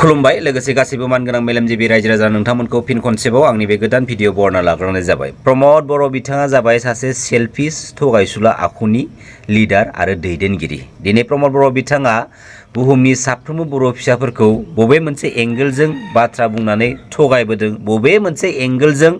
खुलुमबाय लोगोसे गासैबो मानगोनां मेलेमजिबि रायजो राजा नोंथांमोनखौ फिन खनसेबाव आंनि बे गोदान भिडिअ बरना लाग्रोनाय जाबाय। प्रमद बर' बिथाङा जाबाय सासे सेल्फिश थगायसुला आखुनि लिडार आरो दैदेनगिरि। दिनै प्रमद बर' बिथाङा बुहुमनि साफ्रोमबो बर' फिसाफोरखौ बबे मोनसे एंगेलजों बाथ्रा बुंनानै थगायबोदों, बबे मोनसे एंगेलजों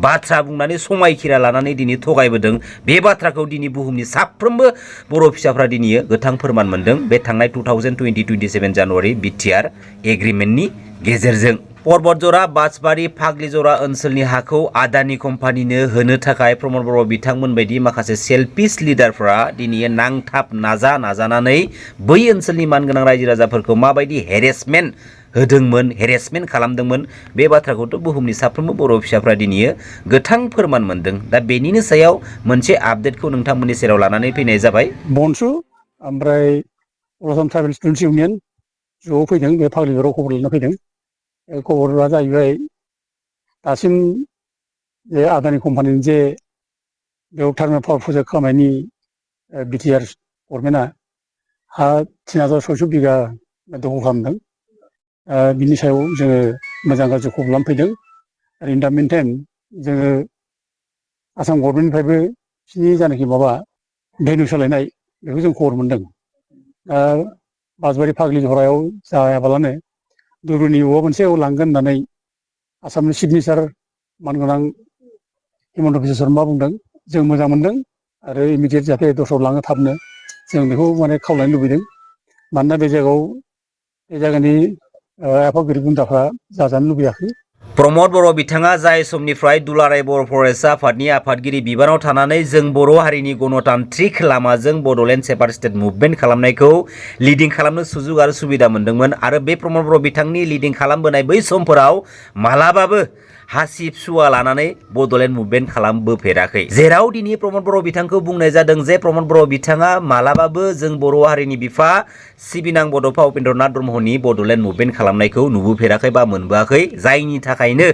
बाथ्रा बुंनानै समायखिरा लानानै दिनै थगायबोदों, बे बाथ्राखौ दिनै बुहुमनि साफ्रोमबो बर' फिसाफ्रा दिनै गोथां फोरमान मोनदों बे थांनाय 2027 जानुवारि बिटिआर एग्रिमेन्टनि गेजेरजों। पर्बतजरा बासबारि फाग्लिजरा ओनसोलनि हाखौ आदानि कम्पानिनो होनो थाखाय प्रमद बर' बिथांमोन बायदि माखासे सेल्फिश लिडारफ्रा दिनै नांथाब नाजानानै बै ओनसोलनि मानगोनां रायजो राजाफोरखौ माबायदि हेरेसमेन्ट होदोंमोन, हेरेसमेन्ट खालामदोंमोन, बे बाथ्राखौथ' बुहुमनि साफ्रोमबो बर' फिसाफ्रा दिनै गोथां फोरमान मोनदों। दा बेनिनो सायाव मोनसे आपडेटखौ नोंथांमोननि सेराव लानानै फैनाय जाबाय। बनसु ओमफ्राय असम ट्राइबेल स्टुडेन्टस इउनियन ज' फैदों, बे फाग्लिजराव खबर लाना फैदों। खबरा जाहैबाय दासिम जे आदानि कम्पानिनि जे बेयाव टार्मिनेल पावार प्रजेक्ट खालामनायनि बिटिआर गभर्नमेन्टआ हा 3600 बिगा दखल खालामदों। बिनि सायाव जोङो मोजां गाज्रि खबर लाना फैदों। आरो इन दा मिन टाइम जोङो आसाम गभर्नमेन्टनिफ्रायबो बिसिनि जानाखि माबा भेन्यु सोलायनाय बेखौ जों खबर मोनदों। बासबारि फाग्लिजरायाव जायाबालानो दुब्रिनि बबेबा मोनसेयाव लांगोन होननानै आसामनि चिफ मिनिस्टार मानगोनां हिमन्त बिश्व शर्मा बुंदों। जों मोजां मोनदों आरो इमिडियेट जाहाथे दस्रायाव लाङो थाबनो, जों बेखौ माने खावलायनो लुबैदों। मानोना बे जायगानि आफादगिरि गुन्दाफ्रा जाजानो लुबैयाखै। प्रमद बर' बिथाङा जाय समनिफ्राय दुलाराय बर' फरायसा आफादनि आफादगिरि बिबानाव थानानै जों बर' हारिनि गणतान्त्रिक लामाजों बड'लेण्ड सेपारेटेड मुभमेन्ट खालामनायखौ लिडिं खालामनो सुजुग आरो सुबिदा मोनदोंमोन। आरो बे प्रमद बर' बिथांनि लिडिं खालामबोनाय बै समफोराव मालाबाबो हासिब सुवा लानानै बड'लेण्ड मुभमेन्ट खालामबोफेराखै। जेराव दिनै प्रमद बर' बिथांखौ बुंनाय जादों जे प्रमद बर' बिथाङा मालाबाबो जों बर' हारिनि बिफा सिबिनां बड'फा उपेन्द्र नाथ ब्रह्मनि बड'लेण्ड मुभमेन्ट खालामनायखौ नुबोफेराखै बा मोनबोआखै। जायनि थाखायनो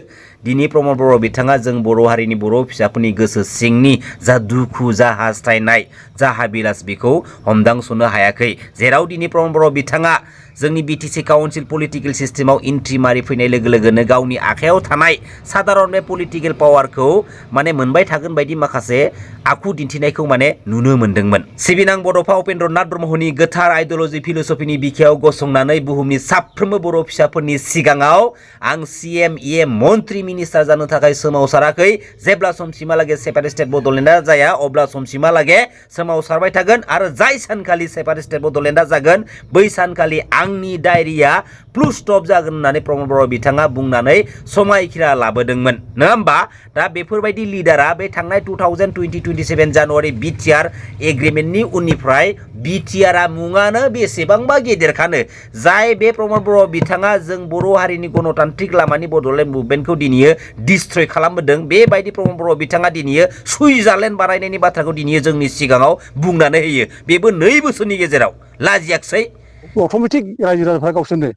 दिनै प्रमद बर' बिथाङा जों बर' हारिनि बर' फिसाफोरनि गोसो सिंनि जा दुखु, जा हास्थायनाय, जा हाबिलास बेखौ हमदांसनो हायाखै। जेराव दिनै प्रमद बर' बिथाङा जोंनि बिटिसि काउन्सिल पलिटिकेल सिस्टेमाव एन्ट्रि मारि फैनाय लोगो लोगोनो गावनि आखायाव थानाय साधारन बे पलिटिकेल पावारखौ माने मोनबाय थागोन बायदि माखासे आखु दिन्थिनायखौ माने नुनो मोन्दोंमोन। सिबिनां बड'फा उपेन्द्र नाथ ब्रह्मनि गोथार आइडिअल'जि फिल'सफिनि बिखायाव गसंनानै बुहुमनि साफ्रोमबो बर' फिसाफोरनि सिगाङाव आं CM मन्त्रि मिनिस्टार जानो थाखाय सोमावसाराखै। जेब्ला समसिमहालागै सेपारेटेड बड'लेण्डआ जाया अब्ला समसिमहालागै सोमावसारबाय थागोन। आरो जाय सानखालि सेपारेटेड बड'लेण्डआ जागोन बै सानखालि आंनि डायरिया प्लुस स्टप जागोन होननानै प्रमद बर' बिथाङा बुंनानै समायखिरा लाबोदोंमोन, नङा होमबा? दा बेफोरबायदि लिडारा बे थांनाय 2027 जानुवारि बिटिआर एग्रिमेन्टनि उननिफ्राय बिटिआरआ मुङानो बेसेबांबा गेदेरखानो जाय बे प्रमद बर' बिथाङा जों बर' हारिनि गणतान्त्रिक लामानि बड'लेण्ड मुभमेन्टखौ दिनै डिस्ट्रय खालामबोदों। बेबायदि प्रमद बर' बिथाङा दिनै सुइजारलेण्ड बानायनायनि बाथ्राखौ दिनै जोंनि सिगाङाव बुंनानै होयो। बेबो 2 बोसोरनि गेजेराव लाजियाखसै। अट'मेटिक रायजो राजाफ्रा गावसोरनो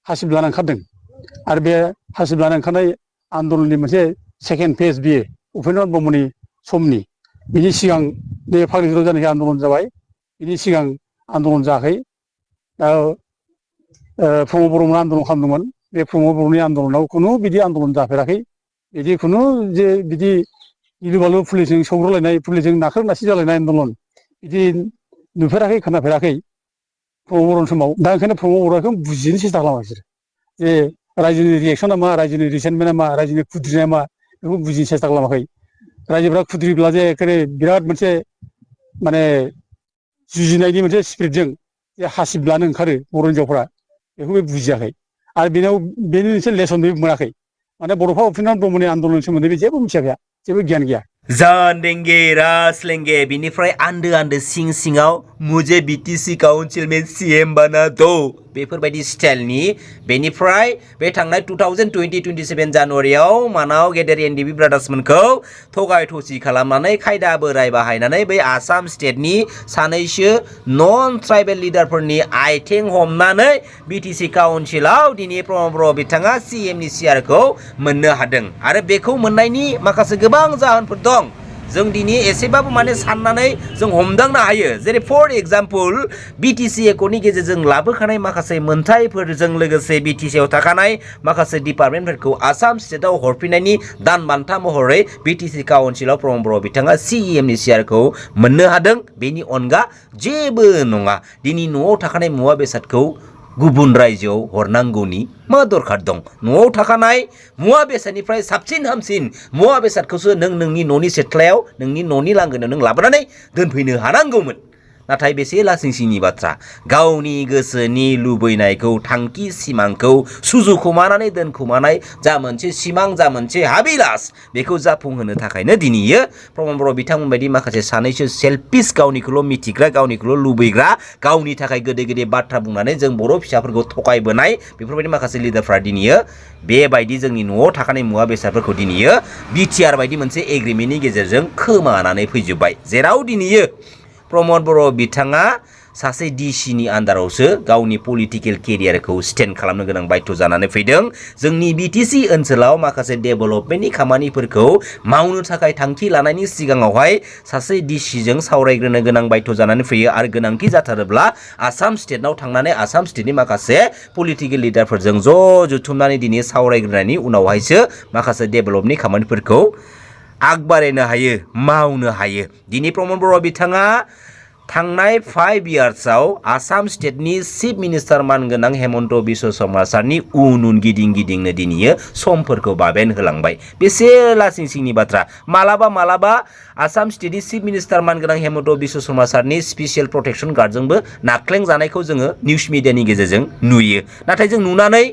हासिब लाना ओंखारदों। आरो बे हासिब लाना ओंखारनाय आन्दलननि मोनसे सेकेन्ड फेज बियो उपेन्द्र नाथ ब्रह्मनि समनि। बिनि सिगां बे फाग्लिजराव जानाखि आन्दलन जाबाय, बिनि सिगां आन्दलन जायाखै। दा प्रमद बर'मोना आन्दलन खालामदोंमोन। बे प्रमद बर'नि आन्दलनाव खुनु बिदि आन्दलन जाफेराखै। बिदि खुनु जे बिदि गिलु बालु पुलिसजों सौग्रावलायनाय, पुलिसजों नाख्रोब नासि जालायनाय आन्दलन बिदि नुफेराखै, खोनाफेराखै प्रमद बर'नि समाव। दा ओंखायनो प्रमद बर'खौ बुजिनो सेस्था खालामा बिसोर जे रायजोनि रिएक्सना मा, रायजोनि रिसेन्टमेन्टआ मा, रायजोनि खुद्रिनाया मा, बेखौ बुजिनो सेस्था खालामाखै। रायजोफ्रा खुद्रिब्ला जे एखेबारे बिराद मोनसे माने जुजिनायनि मोनसे स्पिरिटजों जे हासिब लानो ओंखारो बर' हिनजावफ्रा, बेखौ बे बुजियाखै। आरो बेनि मोनसे लेसन बे मोनाखै। माने बड'फा उपेन्द्र नाथ ब्रह्मनि आन्दलननि सोमोन्दै बे जेबो मिथियाखै, जेबो गियान गैया। जान देंगे राज लेंगे बिनिफ्राय आन्दो सिं सिङाव मुझे बिटिसि काउन्सिल में CM बना दो बेफोरबायदि स्टाइलनि बेनिफ्राय बे थांनाय 2027 जानुवारियाव मानाव गेदेर NDP ब्रादार्समोनखौ थगाय थसि खालामनानै खायदा बोराय बाहायनानै बै आसाम स्टेटनि सानैसो नन ट्राइबेल लिडारफोरनि आइथें हमनानै बिटिसि काउन्सिलाव दिनै प्रमद बर' बिथाङा CM नि सियारखौ मोननो हादों। आरो बेखौ मोननायनि माखासे गोबां जाहोनफोर दं। जों दिनै एसेबाबो माने साननानै जों हमदांनो हायो जेरै फर एग्जाम्पल बिटिसि एकर्डनि गेजेरजों लाबोखानाय माखासे मोनथायफोरजों लोगोसे बिटिसिआव थाखानाय माखासे डिपार्टमेन्टफोरखौ आसाम स्टेटआव हरफिननायनि दान बान्था महरै बिटिसि काउन्सिलाव प्रमद बर' बिथाङा CEMनि शेयारखौ मोननो हादों बेनि अनगा जेबो नङा दिनै न'आव थाखानाय मुवा बेसादखौ गुबुन रायजोआव हरनांगौनि मा दरखार दं न'आव थाखानाय मुवा बेसादनिफ्राय साबसिन हामसिन मुवा बेसादखौसो नों नोंनि न'नि सिथ्लायाव नोंनि न'नि लांगोनायाव नों लाबोनानै दोनफैनो हानांगौमोन नाथाय बेसे लासिंसिंनि बाथ्रा गावनि गोसोनि लुबैनायखौ थांखि सिमांखौ सुजुखुमानानै दोनखुमानाय जा मोनसे सिमां जा मोनसे हाबिलास बेखौ जाफुंहोनो थाखायनो दिनैयो प्रमद बर' बिथांमोन बायदि माखासे सानैसो सेल्फिस गावनिखौल' मिथिग्रा गावनिखौल' लुबैग्रा गावनि थाखाय गोदै गोदै बाथ्रा बुंनानै जों बर' फिसाफोरखौ थगायबोनाय बेफोरबायदि माखासे लिडारफ्रा दिनैयो बेबायदि जोंनि न'आव थाखानाय मुवा बेसादफोरखौ दिनैयो बिटिआर बायदि मोनसे एग्रिमेन्टनि गेजेरजों खोमानानै फैजोब्बाय जेराव दिनैयो प्रमद बर' बिथाङा सासे डिसिनि आन्दारावसो गावनि पलिटिकेल केरियारखौ स्टेन्ड खालामनो गोनां बाध्य जानानै फैदों जोंनि बिटिसि ओनसोलाव माखासे डेभेलपमेन्टनि खामानिफोरखौ मावनो थाखाय थांखि लानायनि सिगाङावहाय सासे डिसिजों सावरायग्रोनो गोनां बाध्य जानानै फैयो आरो गोनांथि जाथारोब्ला आसाम स्टेटआव थांनानै आसाम स्टेटनि माखासे पलिटिकेल लिडारफोरजों ज' जुथुमनानै दिनै सावरायग्रोनायनि उनावहायसो माखासे डेभेलपनि खामानिफोरखौ आगबारायनो हायो मावनो हायो दिनै प्रमद बर' बिथाङा थांनाय 5 इयार्सआव आसाम स्टेटनि चिफ मिनिस्टार मानगोनां हेमन्त बिश्व शर्मा सारनि उन गिदिं गिदिंनो दिनैयो समफोरखौ बाबेन होलांबाय बेसे लासिंसिंनि बाथ्रा मालाबा आसाम स्टेटनि चिफ मिनिस्टार मानगोनां हेमन्त बिश्व शर्मा सारनि स्पेसियेल प्रटेक्शन गार्डजोंबो नाख्लें जानायखौ जोङो निउस मिडियानि गेजेरजों नुयो नाथाय जों नुनानै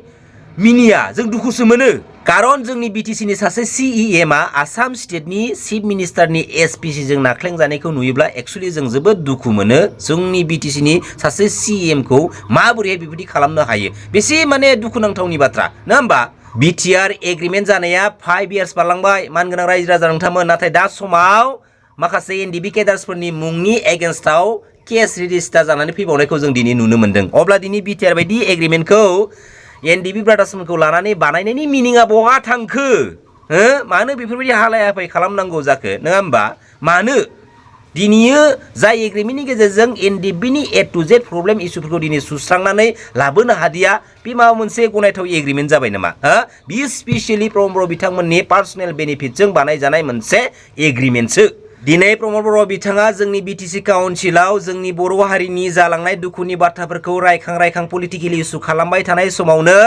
मिनिया जों दुखुसो मोनो कारन जोंनि बिटिसिनि सासे CEMआ आसाम स्टेटनि चिफ मिनिस्टारनि SPC जों नाख्लें जानायखौ नुयोब्ला एक्चुअली जों जोबोद दुखु मोनो जोंनि बिटिसिनि सासे CEMखौ माबोरैहाय बेबायदि खालामनो हायो बेसे माने दुखुनांथावनि बाथ्रा नङा होमबा बिटिआर एग्रिमेन्ट जानाया 5 इयार्स बारलांबाय मानगोनां रायजो राजा नोंथांमोन नाथाय दा समाव माखासे NDP केडार्सफोरनि मुंनि एगेन्स्टआव केस रेजिस्टार जानानै फैबावनायखौ जों दिनै नुनो मोन्दों अब्ला दिनै बिटिआर बायदि एग्रिमेन्टखौ NDP ब्रादार्सफोरखौ लानानै बानायनायनि मिनिङा बहा थांखो मानो बेफोरबायदि हालाय हाफाय खालामनांगौ जाखो नङा होमबा मानो दिनैयो जाय एग्रिमेन्टनि गेजेरजों NDPनि A to Z प्रब्लेम इस्युफोरखौ दिनै सुस्रांनानै लाबोनो हादिया बे माबा मोनसे गनायथाव एग्रिमेन्ट जाबाय नामा बियो स्पेसियेलि प्रमद बर' बिथांमोननि पार्सनेल बेनिफिटजों बानायजानाय मोनसे एग्रिमेन्टसो दिनै प्रमद बर' बिथाङा जोंनि बिटिसि काउन्सिलाव जोंनि बर' हारिनि जालांनाय दुखुनि बाथ्राफोरखौ रायखां पलिटिकेल इस्यु खालामबाय थानाय समावनो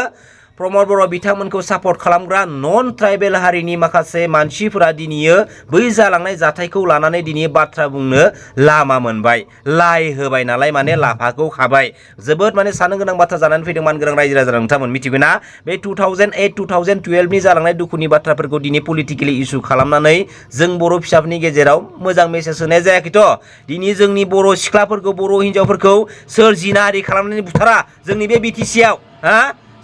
प्रमद बर' बिथांमोनखौ सापर्ट खालामग्रा नन ट्राइबेल हारिनि माखासे मानसिफोरा दिनैयो बै जालांनाय जाथायखौ लानानै दिनै बाथ्रा बुंनो लामा मोनबाय लाइ होबाय नालाय माने लाफाखौ खाबाय जोबोद माने साननो गोनां बाथ्रा जानानै फैदों मानगोनां रायजो राजा नोंथांमोन मिथिगौ ना बे 2008-2012 नि जालांनाय दुखुनि बाथ्राफोरखौ दिनै पलिटिकेलि इस्यु खालामनानै जों बर' फिसाफोरनि गेजेराव मोजां मेसेज होनाय जायाखैथ' दिनै जोंनि बर' सिख्लाफोरखौ बर' हिन्जावफोरखौ सोर जिनाहारि खालामनानै बुथारा जोंनि बे बिटिसिआव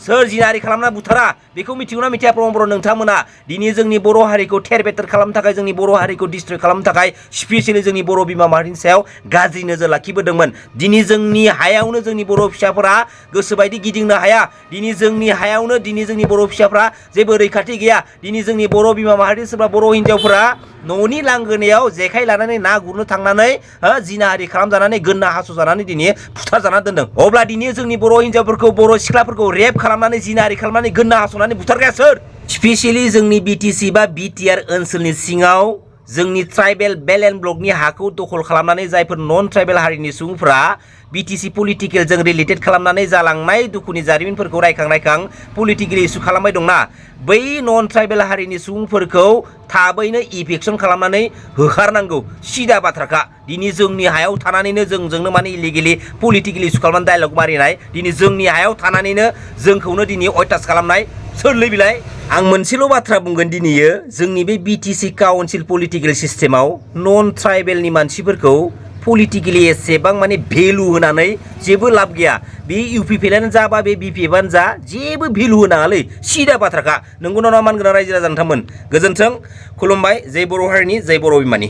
सोर जिनाहारि खालामना बुथारा बेखौ मिथिगौना मिथिया प्रमद बर' नोंथांमोना दिनै जोंनि बर' हारिखौ थेर बेथेर खालामनो थाखाय जोंनि बर' हारिखौ डिस्ट्रय खालामनो थाखाय स्पेसियेलि जोंनि बर' बिमा माहारिनि सायाव गाज्रि नोजोर लाखिबोदोंमोन दिनै जोंनि हायावनो जोंनि बर' फिसाफोरा गोसोबायदि गिदिंनो हाया दिनै जोंनि हायावनो दिनै जोंनि बर' फिसाफोरा जेबो रैखाथि गैया दिनै जोंनि बर' बिमा माहारि सोरबा बर' हिन्जावफोरा न'नि लांगोनायाव जेखाइ लानानै ना गुरनो थांनानै जिनाहारि खालामजानानै गोन्ना हास'जानानै दिनै बुथारजाना दोनदों अब्ला दिनै जोंनि बर' हिन्जावफोरखौ बर' सिख्लाफोरखौ रेप खालामनानै जिनाहारि खालामनानै गोन्ना हास'नानै बुथारग्राया सोर स्पेसियेलि जोंनि बिटिसि बा बिटिआर ओनसोलनि सिङाव जोंनि ट्राइबेल बेल एन्ड ब्लकनि हाखौ दखल खालामनानै जायफोर नन ट्राइबेल हारिनि सुबुंफोरा बिटिसि पलिटिकेलजों रिलेटेड खालामनानै जालांनाय दुखुनि जारिमिनफोरखौ रायखां पलिटिकेल इस्यु खालामबाय दंना बै नन ट्राइबेल हारिनि सुबुंफोरखौ थाबैनो इभिक्सन खालामनानै होखारनांगौ सिदा बाथ्राखा दिनै जोंनि हायाव थानानैनो जोंजोंनो माने इलिगेलि पलिटिकेल इस्यु खालामनानै डायलग मारिनाय दिनै जोंनि हायाव थानानैनो जोंखौनो दिनै अयथास खालामनाय सोरलै बिलाय आं मोनसेल' बाथ्रा बुंगोन दिनैयो जोंनि बे बिटिसि काउन्सिल पलिटिकेल सिस्टेमाव नन ट्राइबेलनि मानसिफोरखौ पलिटिकेलि एसेबां माने भेलु होनानै जेबो लाब गैया बे UPPआनो जा बा बे BPFआनो जा जेबो भेलु होनाङालै सिदा बाथ्राखा नंगौना नङा मानगोनां रायजो राजा नोंथांमोन गोजोन्थों खुलुमबाय जय बर' हारिनि जय बर' बिमानि